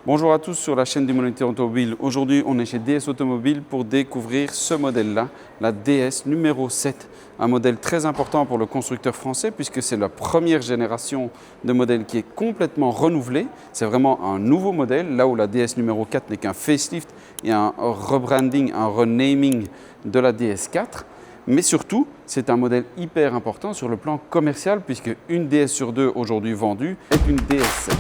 Bonjour à tous sur la chaîne des Moniteur Automobile. Aujourd'hui, on est chez DS Automobile pour découvrir ce modèle-là, la DS numéro 7. Un modèle très important pour le constructeur français puisque c'est la première génération de modèle qui est complètement renouvelée. C'est vraiment un nouveau modèle, là où la DS numéro 4 n'est qu'un facelift et un rebranding, un renaming de la DS4. Mais surtout, c'est un modèle hyper important sur le plan commercial puisque une DS sur deux aujourd'hui vendue est une DS7.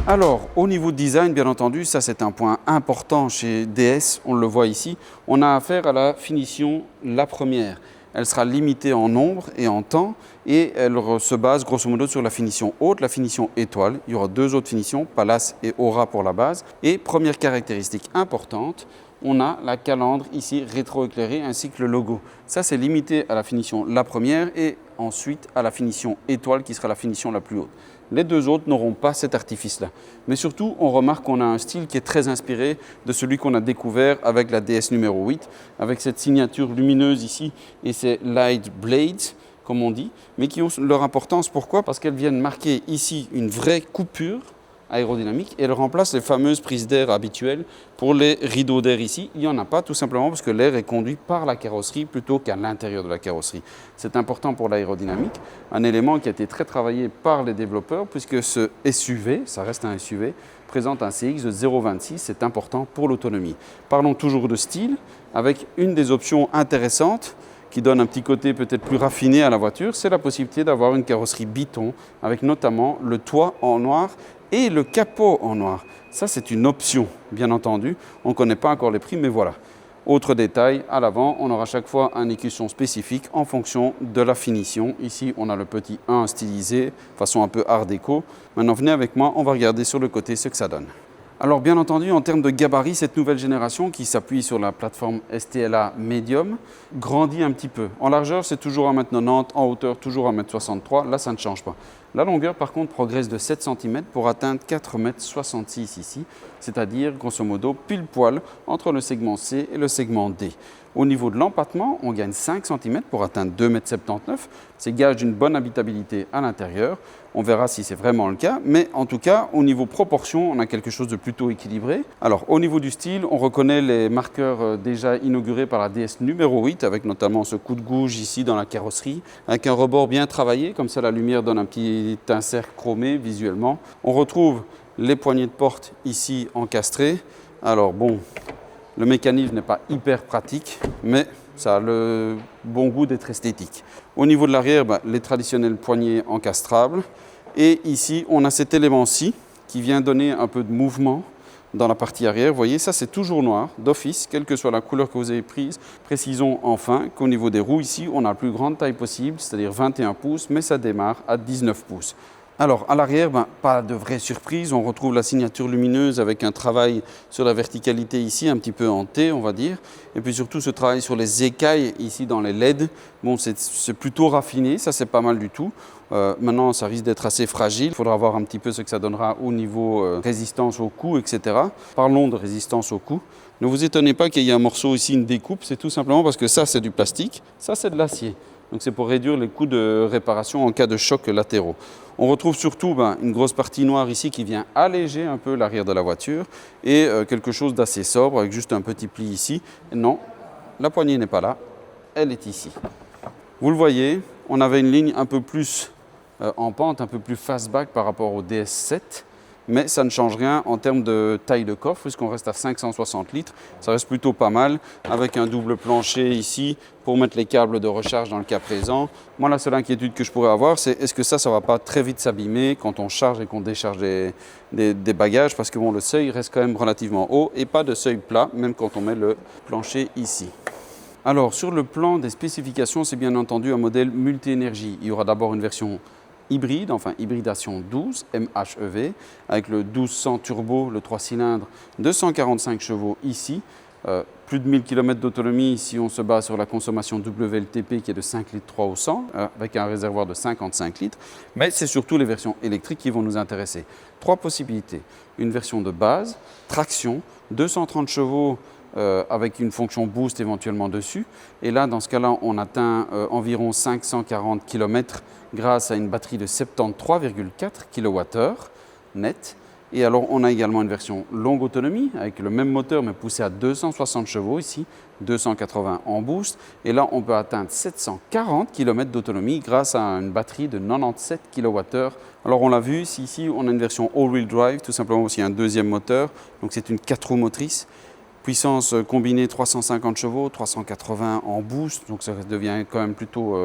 Alors, au niveau design, bien entendu, ça c'est un point important chez DS, on le voit ici. On a affaire à la finition la première. Elle sera limitée en nombre et en temps et elle se base grosso modo sur la finition haute, la finition étoile. Il y aura deux autres finitions, Palace et Aura pour la base. Et première caractéristique importante, on a la calandre ici rétroéclairée ainsi que le logo. Ça c'est limité à la finition la première et ensuite à la finition étoile qui sera la finition la plus haute. Les deux autres n'auront pas cet artifice-là. Mais surtout, on remarque qu'on a un style qui est très inspiré de celui qu'on a découvert avec la DS numéro 8, avec cette signature lumineuse ici et ces light blades, comme on dit, mais qui ont leur importance. Pourquoi? Parce qu'elles viennent marquer ici une vraie coupure aérodynamique et elle remplace les fameuses prises d'air habituelles pour les rideaux d'air ici. Il n'y en a pas tout simplement parce que l'air est conduit par la carrosserie plutôt qu'à l'intérieur de la carrosserie. C'est important pour l'aérodynamique, un élément qui a été très travaillé par les développeurs puisque ce SUV, ça reste un SUV, présente un CX de 0,26, c'est important pour l'autonomie. Parlons toujours de style avec une des options intéressantes qui donne un petit côté peut-être plus raffiné à la voiture, c'est la possibilité d'avoir une carrosserie biton avec notamment le toit en noir et le capot en noir. Ça, c'est une option, bien entendu. On ne connaît pas encore les prix, mais voilà. Autre détail, à l'avant, on aura chaque fois un écusson spécifique en fonction de la finition. Ici, on a le petit 1 stylisé, façon un peu art déco. Maintenant, venez avec moi, on va regarder sur le côté ce que ça donne. Alors bien entendu, en termes de gabarit, cette nouvelle génération qui s'appuie sur la plateforme STLA Medium grandit un petit peu. En largeur, c'est toujours 1,90 m, en hauteur, toujours 1,63 m. Là, ça ne change pas. La longueur, par contre, progresse de 7 cm pour atteindre 4,66 m ici, c'est-à-dire, grosso modo, pile poil entre le segment C et le segment D. Au niveau de l'empattement, on gagne 5 cm pour atteindre 2,79 m. C'est gage d'une bonne habitabilité à l'intérieur. On verra si c'est vraiment le cas, mais en tout cas, au niveau proportion, on a quelque chose de plutôt équilibré. Alors, au niveau du style, on reconnaît les marqueurs déjà inaugurés par la DS numéro 8, avec notamment ce coup de gouge ici dans la carrosserie, avec un rebord bien travaillé, comme ça la lumière donne un petit insert chromé visuellement. On retrouve les poignées de porte ici encastrées. Alors bon, le mécanisme n'est pas hyper pratique, mais ça a le bon goût d'être esthétique. Au niveau de l'arrière, les traditionnelles poignées encastrables. Et ici, on a cet élément-ci qui vient donner un peu de mouvement dans la partie arrière. Vous voyez, ça c'est toujours noir d'office, quelle que soit la couleur que vous avez prise. Précisons enfin qu'au niveau des roues, ici, on a la plus grande taille possible, c'est-à-dire 21 pouces, mais ça démarre à 19 pouces. Alors, à l'arrière, pas de vraie surprise. On retrouve la signature lumineuse avec un travail sur la verticalité ici, un petit peu en T, on va dire. Et puis surtout, ce travail sur les écailles ici dans les LED. Bon, c'est plutôt raffiné, ça c'est pas mal du tout. Maintenant, ça risque d'être assez fragile. Il faudra voir un petit peu ce que ça donnera au niveau résistance au coup, etc. Parlons de résistance au coup. Ne vous étonnez pas qu'il y ait un morceau ici, une découpe. C'est tout simplement parce que ça, c'est du plastique. Ça, c'est de l'acier. Donc c'est pour réduire les coûts de réparation en cas de chocs latéraux. On retrouve surtout une grosse partie noire ici qui vient alléger un peu l'arrière de la voiture et quelque chose d'assez sobre avec juste un petit pli ici. Non, la poignée n'est pas là, elle est ici. Vous le voyez, on avait une ligne un peu plus en pente, un peu plus fastback par rapport au DS7. Mais ça ne change rien en termes de taille de coffre, puisqu'on reste à 560 litres. Ça reste plutôt pas mal, avec un double plancher ici pour mettre les câbles de recharge dans le cas présent. Moi, la seule inquiétude que je pourrais avoir, c'est est-ce que ça ne va pas très vite s'abîmer quand on charge et qu'on décharge des bagages, parce que bon, le seuil reste quand même relativement haut et pas de seuil plat, même quand on met le plancher ici. Alors, sur le plan des spécifications, c'est bien entendu un modèle multi-énergie. Il y aura d'abord une version hybride, enfin hybridation 12, MHEV, avec le 1200 turbo, le 3 cylindres, 245 chevaux ici, plus de 1000 km d'autonomie si on se base sur la consommation WLTP qui est de 5 litres 3 au 100, avec un réservoir de 55 litres, mais c'est surtout les versions électriques qui vont nous intéresser. Trois possibilités, une version de base, traction, 230 chevaux, avec une fonction boost éventuellement dessus. Et là, dans ce cas-là, on atteint environ 540 km grâce à une batterie de 73,4 kWh net. Et alors, on a également une version longue autonomie avec le même moteur mais poussé à 260 chevaux ici, 280 en boost. Et là, on peut atteindre 740 km d'autonomie grâce à une batterie de 97 kWh. Alors, on l'a vu, ici, on a une version all-wheel drive, tout simplement aussi un deuxième moteur. Donc, c'est une 4 roues motrices. Puissance combinée 350 chevaux, 380 en boost. Donc, ça devient quand même plutôt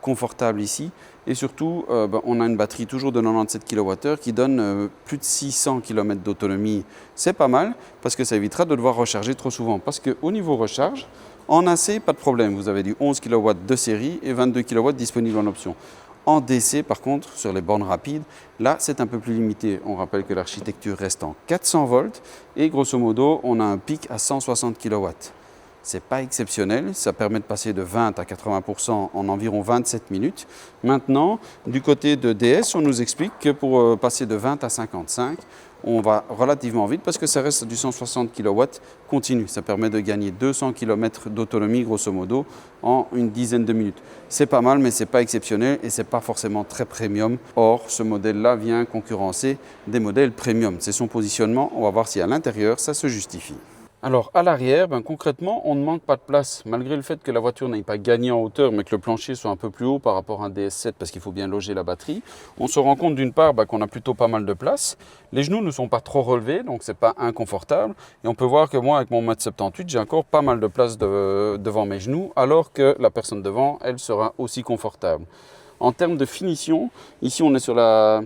confortable ici. Et surtout, on a une batterie toujours de 97 kWh qui donne plus de 600 km d'autonomie. C'est pas mal parce que ça évitera de devoir recharger trop souvent. Parce qu'au niveau recharge, en AC, pas de problème. Vous avez du 11 kW de série et 22 kW disponibles en option. En DC, par contre, sur les bornes rapides, là, c'est un peu plus limité. On rappelle que l'architecture reste en 400 volts et grosso modo, on a un pic à 160 kW. Ce n'est pas exceptionnel, ça permet de passer de 20 à 80% en environ 27 minutes. Maintenant, du côté de DS, on nous explique que pour passer de 20 à 55, on va relativement vite parce que ça reste du 160 kW continu. Ça permet de gagner 200 km d'autonomie grosso modo en une dizaine de minutes. C'est pas mal, mais ce n'est pas exceptionnel et ce n'est pas forcément très premium. Or, ce modèle-là vient concurrencer des modèles premium. C'est son positionnement. On va voir si à l'intérieur, ça se justifie. Alors à l'arrière, concrètement, on ne manque pas de place. Malgré le fait que la voiture n'aille pas gagné en hauteur, mais que le plancher soit un peu plus haut par rapport à un DS7 parce qu'il faut bien loger la batterie, on se rend compte d'une part qu'on a plutôt pas mal de place. Les genoux ne sont pas trop relevés, donc ce n'est pas inconfortable. Et on peut voir que moi, avec mon 1,78 m, j'ai encore pas mal de place devant mes genoux, alors que la personne devant, elle sera aussi confortable. En termes de finition, ici on est sur la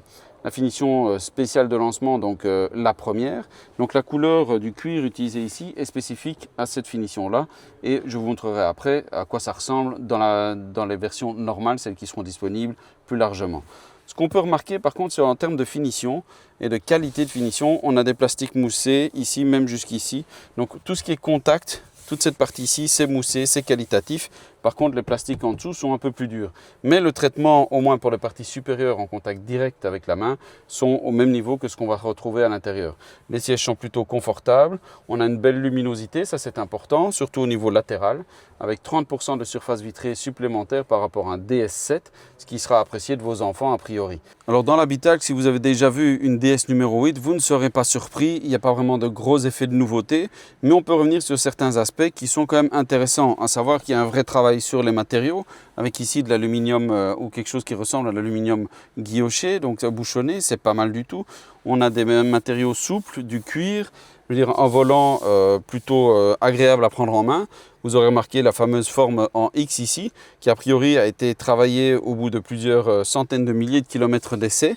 finition spéciale de lancement, donc la première. Donc la couleur du cuir utilisé ici est spécifique à cette finition-là et je vous montrerai après à quoi ça ressemble dans les versions normales, celles qui seront disponibles plus largement. Ce qu'on peut remarquer par contre, c'est en termes de finition et de qualité de finition, on a des plastiques moussés ici, même jusqu'ici. Donc tout ce qui est contact, toute cette partie ici, c'est moussé, c'est qualitatif. Par contre, les plastiques en dessous sont un peu plus durs. Mais le traitement, au moins pour les parties supérieures en contact direct avec la main, sont au même niveau que ce qu'on va retrouver à l'intérieur. Les sièges sont plutôt confortables. On a une belle luminosité, ça c'est important, surtout au niveau latéral, avec 30% de surface vitrée supplémentaire par rapport à un DS7, ce qui sera apprécié de vos enfants a priori. Alors dans l'habitacle, si vous avez déjà vu une DS numéro 8, vous ne serez pas surpris. Il n'y a pas vraiment de gros effets de nouveauté, mais on peut revenir sur certains aspects qui sont quand même intéressants, à savoir qu'il y a un vrai travail sur les matériaux, avec ici de l'aluminium ou quelque chose qui ressemble à l'aluminium guilloché, donc bouchonné, c'est pas mal du tout. On a des matériaux souples, du cuir, je veux dire un volant plutôt agréable à prendre en main. Vous aurez remarqué la fameuse forme en X ici, qui a priori a été travaillée au bout de plusieurs centaines de milliers de kilomètres d'essai.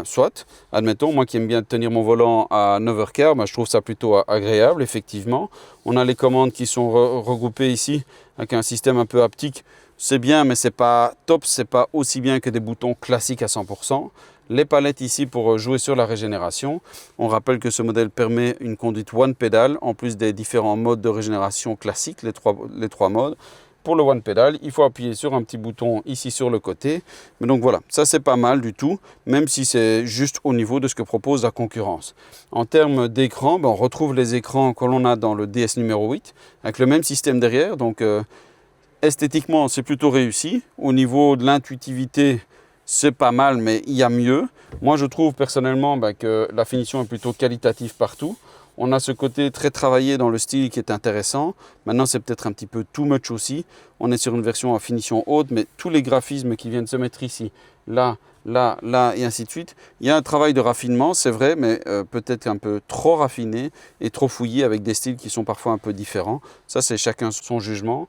Soit, admettons, moi qui aime bien tenir mon volant à 9h15, je trouve ça plutôt agréable, effectivement. On a les commandes qui sont regroupées ici avec un système un peu haptique. C'est bien, mais c'est pas top, c'est pas aussi bien que des boutons classiques à 100%. Les palettes ici pour jouer sur la régénération. On rappelle que ce modèle permet une conduite one pedal, en plus des différents modes de régénération classiques, les trois modes. Pour le one pedal, il faut appuyer sur un petit bouton ici sur le côté. Mais donc voilà, ça c'est pas mal du tout, même si c'est juste au niveau de ce que propose la concurrence. En termes d'écran, on retrouve les écrans que l'on a dans le DS numéro 8, avec le même système derrière. Donc esthétiquement, c'est plutôt réussi. Au niveau de l'intuitivité, c'est pas mal, mais il y a mieux. Moi, je trouve personnellement que la finition est plutôt qualitative partout. On a ce côté très travaillé dans le style qui est intéressant. Maintenant, c'est peut-être un petit peu too much aussi. On est sur une version à finition haute, mais tous les graphismes qui viennent se mettre ici, là, là, là, et ainsi de suite. Il y a un travail de raffinement, c'est vrai, mais peut-être un peu trop raffiné et trop fouillé avec des styles qui sont parfois un peu différents. Ça, c'est chacun son jugement.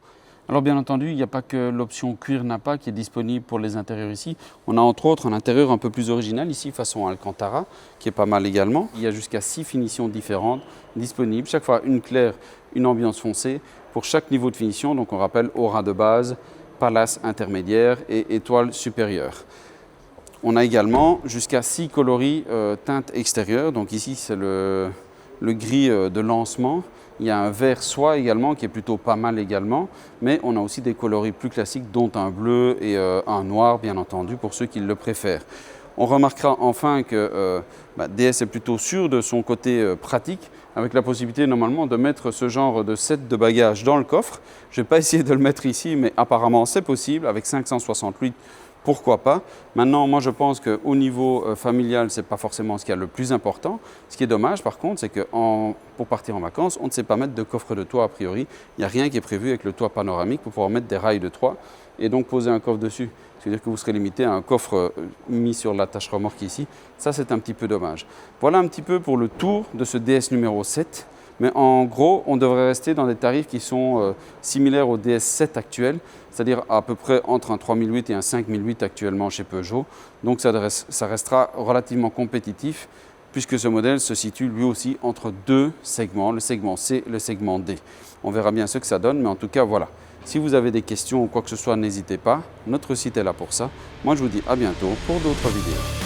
Alors bien entendu, il n'y a pas que l'option cuir Nappa qui est disponible pour les intérieurs ici. On a entre autres un intérieur un peu plus original ici, façon Alcantara, qui est pas mal également. Il y a jusqu'à 6 finitions différentes disponibles, chaque fois une claire, une ambiance foncée, pour chaque niveau de finition. Donc on rappelle aura de base, palace intermédiaire et étoile supérieure. On a également jusqu'à 6 coloris teintes extérieures. Donc ici c'est le gris de lancement. Il y a un vert soie également qui est plutôt pas mal également, mais on a aussi des coloris plus classiques dont un bleu et un noir bien entendu pour ceux qui le préfèrent. On remarquera enfin que DS est plutôt sûr de son côté pratique avec la possibilité normalement de mettre ce genre de set de bagages dans le coffre. Je ne vais pas essayer de le mettre ici, mais apparemment c'est possible avec 568 pourquoi pas. Maintenant, moi je pense qu'au niveau familial, ce n'est pas forcément ce qui est le plus important. Ce qui est dommage par contre, c'est que pour partir en vacances, on ne sait pas mettre de coffre de toit a priori. Il n'y a rien qui est prévu avec le toit panoramique pour pouvoir mettre des rails de toit et donc poser un coffre dessus. C'est-à-dire que vous serez limité à un coffre mis sur l'attache remorque ici. Ça, c'est un petit peu dommage. Voilà un petit peu pour le tour de ce DS numéro 7. Mais en gros, on devrait rester dans des tarifs qui sont similaires au DS7 actuel, c'est-à-dire à peu près entre un 3008 et un 5008 actuellement chez Peugeot. Donc ça restera relativement compétitif puisque ce modèle se situe lui aussi entre deux segments, le segment C et le segment D. On verra bien ce que ça donne, mais en tout cas voilà. Si vous avez des questions ou quoi que ce soit, n'hésitez pas. Notre site est là pour ça. Moi, je vous dis à bientôt pour d'autres vidéos.